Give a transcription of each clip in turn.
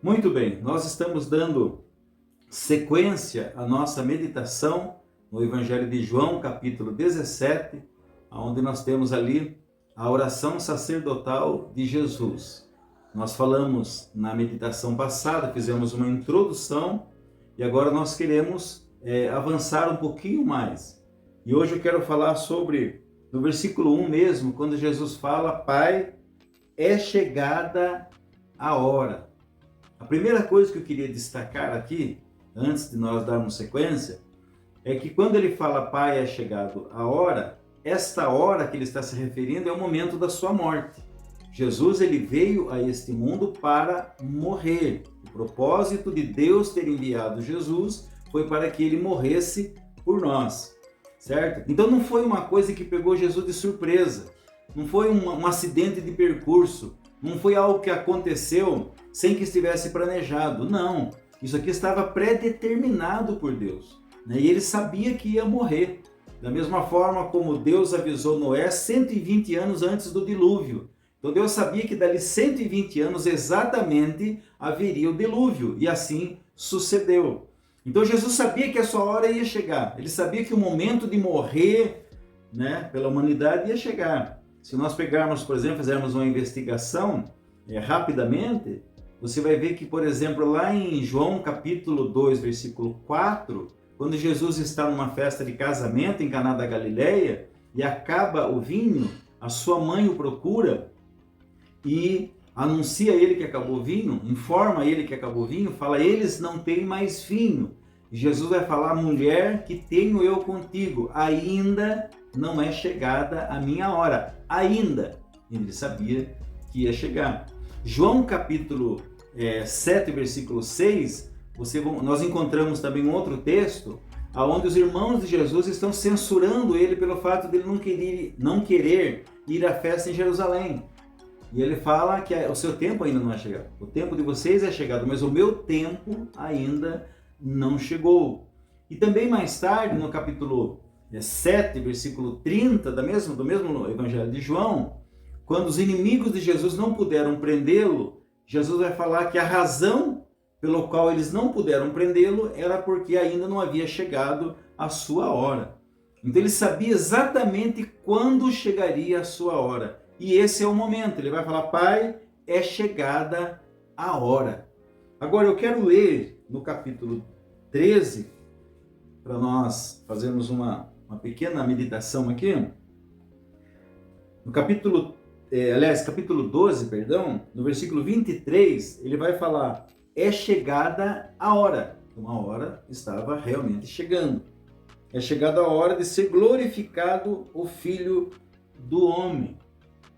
Muito bem, nós estamos dando sequência à nossa meditação no Evangelho de João, capítulo 17, onde nós temos ali a oração sacerdotal de Jesus. Nós falamos na meditação passada, fizemos uma introdução e agora nós queremos avançar um pouquinho mais. E hoje eu quero falar sobre, no versículo 1 mesmo, quando Jesus fala: Pai, é chegada a hora. A primeira coisa que eu queria destacar aqui, antes de nós darmos sequência, é que quando ele fala Pai, é chegado a hora, esta hora que ele está se referindo é o momento da sua morte. Jesus ele veio a este mundo para morrer. O propósito de Deus ter enviado Jesus foi para que ele morresse por nós, certo? Então não foi uma coisa que pegou Jesus de surpresa, não foi um acidente de percurso, não foi algo que aconteceu sem que estivesse planejado. Não, isso aqui estava predeterminado por Deus, né? E ele sabia que ia morrer. Da mesma forma como Deus avisou Noé 120 anos antes do dilúvio. Então Deus sabia que dali 120 anos exatamente haveria o dilúvio, e assim sucedeu. Então Jesus sabia que a sua hora ia chegar. Ele sabia que o momento de morrer, né, pela humanidade ia chegar. Se nós pegarmos, por exemplo, fizermos uma investigação rapidamente, você vai ver que, por exemplo, lá em João capítulo 2, versículo 4, quando Jesus está numa festa de casamento em Caná da Galileia e acaba o vinho, a sua mãe o procura e anuncia a ele que acabou o vinho, informa a ele que acabou o vinho, fala: eles não têm mais vinho. E Jesus vai falar: mulher, que tenho eu contigo, ainda não é chegada a minha hora. Ainda. Ele sabia que ia chegar. João capítulo 7, versículo 6, nós encontramos também um outro texto onde os irmãos de Jesus estão censurando ele pelo fato de ele não querer ir à festa em Jerusalém. E ele fala que o seu tempo ainda não é chegado. O tempo de vocês é chegado, mas o meu tempo ainda não chegou. E também mais tarde, no capítulo 7, versículo 30, do mesmo Evangelho de João, quando os inimigos de Jesus não puderam prendê-lo, Jesus vai falar que a razão pelo qual eles não puderam prendê-lo era porque ainda não havia chegado a sua hora. Então ele sabia exatamente quando chegaria a sua hora. E esse é o momento. Ele vai falar: Pai, é chegada a hora. Agora eu quero ler no capítulo 13, para nós fazermos uma pequena meditação aqui. No capítulo 12, perdão, no versículo 23, ele vai falar: é chegada a hora. Uma hora estava realmente chegando. É chegada a hora de ser glorificado o Filho do Homem.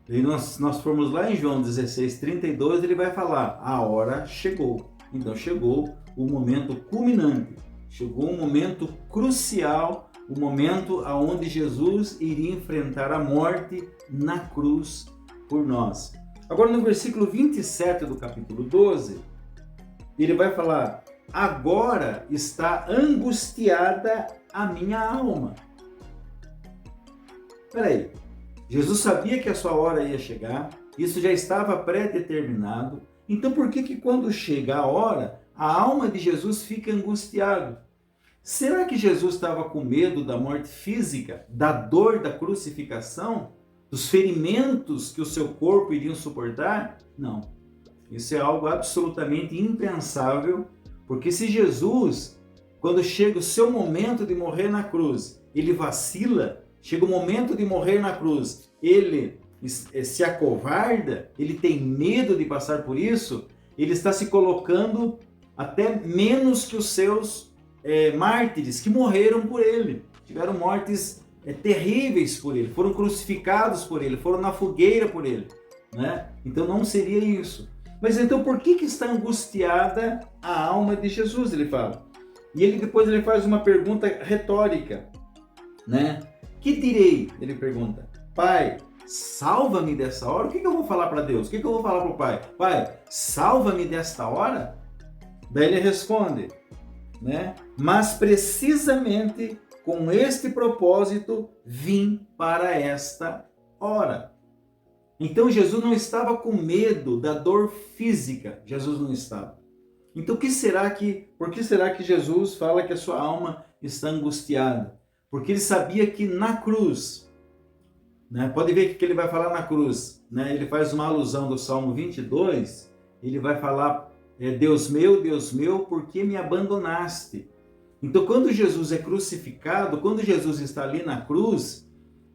E nós formos lá em João 16, 32, ele vai falar: a hora chegou. Então chegou o momento culminante, chegou um momento crucial, o momento onde Jesus iria enfrentar a morte na cruz por nós. Agora no versículo 27 do capítulo 12, ele vai falar: agora está angustiada a minha alma. Espera aí. Jesus sabia que a sua hora ia chegar, isso já estava pré-determinado. Então por que quando chega a hora, a alma de Jesus fica angustiada? Será que Jesus estava com medo da morte física, da dor da crucificação, dos ferimentos que o seu corpo iria suportar? Não. Isso é algo absolutamente impensável, porque se Jesus, quando chega o seu momento de morrer na cruz, ele vacila, chega o momento de morrer na cruz, ele se acovarda, ele tem medo de passar por isso, ele está se colocando até menos que os seus mártires que morreram por ele, tiveram mortes terríveis por ele, foram crucificados por ele, foram na fogueira por ele, né? Então não seria isso. Mas então por que está angustiada a alma de Jesus, ele fala? E depois ele faz uma pergunta retórica, né? Que direi? Ele pergunta: Pai, salva-me dessa hora? O que eu vou falar para Deus? O que eu vou falar para o Pai? Pai, salva-me desta hora? Daí ele responde, né? Mas precisamente com este propósito vim para esta hora. Então Jesus não estava com medo da dor física. Jesus não estava. Então, por que será que Jesus fala que a sua alma está angustiada? Porque ele sabia que na cruz, né, pode ver que ele vai falar na cruz, né, ele faz uma alusão do Salmo 22, ele vai falar, Deus meu, por que me abandonaste? Então, quando Jesus é crucificado, quando Jesus está ali na cruz,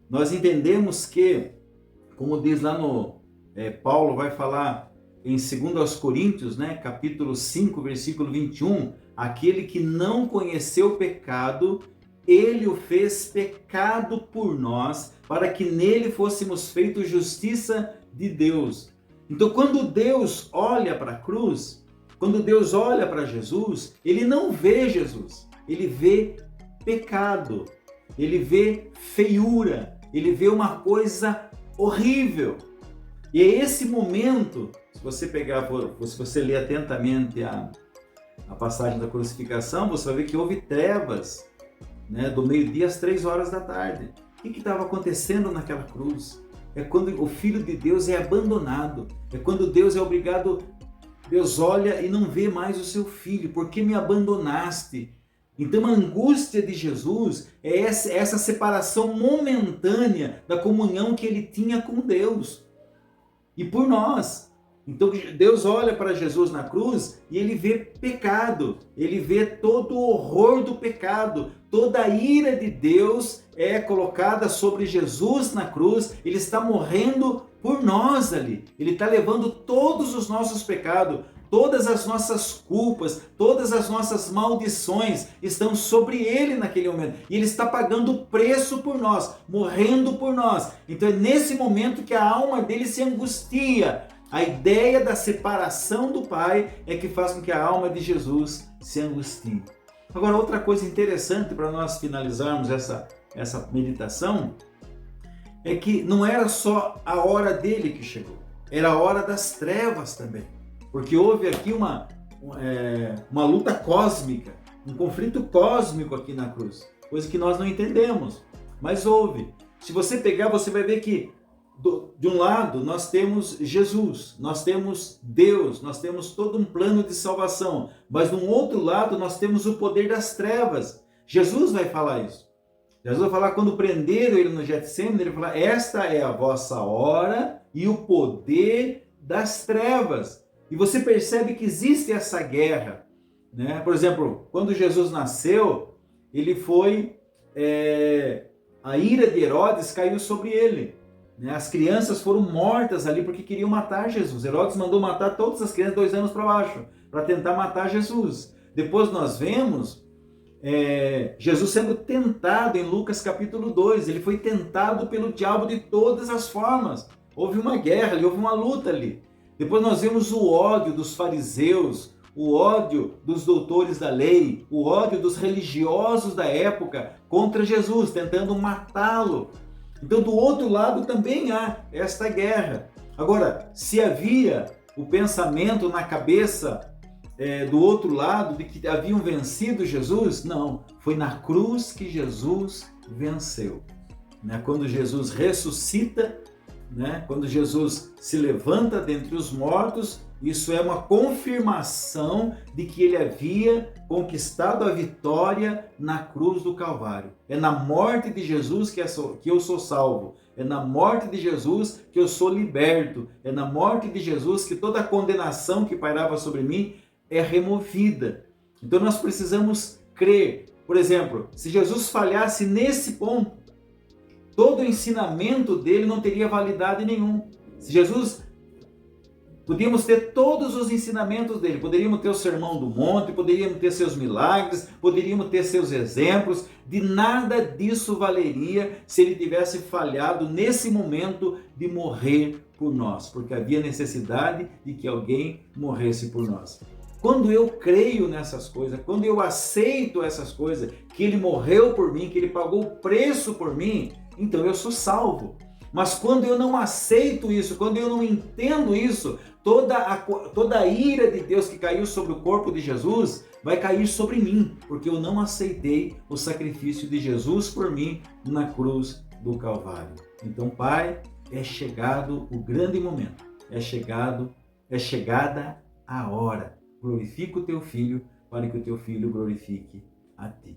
nós entendemos que, como diz lá no, Paulo vai falar em 2 Coríntios, né, capítulo 5, versículo 21, aquele que não conheceu o pecado, ele o fez pecado por nós, para que nele fôssemos feitos justiça de Deus. Então, quando Deus olha para a cruz, quando Deus olha para Jesus, ele não vê Jesus, ele vê pecado, ele vê feiura, ele vê uma coisa horrível. E é esse momento, se você se você ler atentamente a passagem da crucificação, você vai ver que houve trevas, né, do meio-dia às 3 horas da tarde. O que estava acontecendo naquela cruz? É quando o Filho de Deus é abandonado, é quando Deus é obrigado, Deus olha e não vê mais o seu Filho. Por que me abandonaste? Então a angústia de Jesus é essa separação momentânea da comunhão que ele tinha com Deus e por nós. Então Deus olha para Jesus na cruz e ele vê pecado, ele vê todo o horror do pecado, toda a ira de Deus é colocada sobre Jesus na cruz, ele está morrendo por nós ali, ele está levando todos os nossos pecados, todas as nossas culpas, todas as nossas maldições estão sobre ele naquele momento. E ele está pagando o preço por nós, morrendo por nós. Então é nesse momento que a alma dele se angustia. A ideia da separação do Pai é que faz com que a alma de Jesus se angustie. Agora, outra coisa interessante para nós finalizarmos essa meditação é que não era só a hora dele que chegou, era a hora das trevas também. Porque houve aqui uma luta cósmica, um conflito cósmico aqui na cruz, coisa que nós não entendemos, mas houve. Se você pegar, você vai ver que de um lado nós temos Jesus, nós temos Deus, nós temos todo um plano de salvação, mas do outro lado nós temos o poder das trevas. Jesus vai falar isso. Jesus vai falar quando prenderam ele no Getsêmani, ele vai falar, esta é a vossa hora e o poder das trevas. E você percebe que existe essa guerra, né? Por exemplo, quando Jesus nasceu, ele foi, a ira de Herodes caiu sobre ele, né? As crianças foram mortas ali porque queriam matar Jesus. Herodes mandou matar todas as crianças 2 anos para baixo, para tentar matar Jesus. Depois nós vemos Jesus sendo tentado em Lucas capítulo 2, ele foi tentado pelo diabo de todas as formas. Houve uma guerra ali, houve uma luta ali. Depois nós vemos o ódio dos fariseus, o ódio dos doutores da lei, o ódio dos religiosos da época contra Jesus, tentando matá-lo. Então do outro lado também há esta guerra. Agora, se havia o pensamento na cabeça do outro lado de que haviam vencido Jesus, não, foi na cruz que Jesus venceu. Né? Quando Jesus ressuscita, né? Quando Jesus se levanta dentre os mortos, isso é uma confirmação de que ele havia conquistado a vitória na cruz do Calvário. É na morte de Jesus que eu sou salvo. É na morte de Jesus que eu sou liberto. É na morte de Jesus que toda a condenação que pairava sobre mim é removida. Então nós precisamos crer. Por exemplo, se Jesus falhasse nesse ponto, todo o ensinamento dele não teria validade nenhuma. Se Jesus, podíamos ter todos os ensinamentos dele, poderíamos ter o Sermão do Monte, poderíamos ter seus milagres, poderíamos ter seus exemplos, de nada disso valeria se ele tivesse falhado nesse momento de morrer por nós, porque havia necessidade de que alguém morresse por nós. Quando eu creio nessas coisas, quando eu aceito essas coisas, que ele morreu por mim, que ele pagou o preço por mim, então eu sou salvo. Mas quando eu não aceito isso, quando eu não entendo isso, toda a ira de Deus que caiu sobre o corpo de Jesus vai cair sobre mim, porque eu não aceitei o sacrifício de Jesus por mim na cruz do Calvário. Então, Pai, é chegado o grande momento, é chegada a hora. glorifica o teu filho, para que o teu filho glorifique a ti.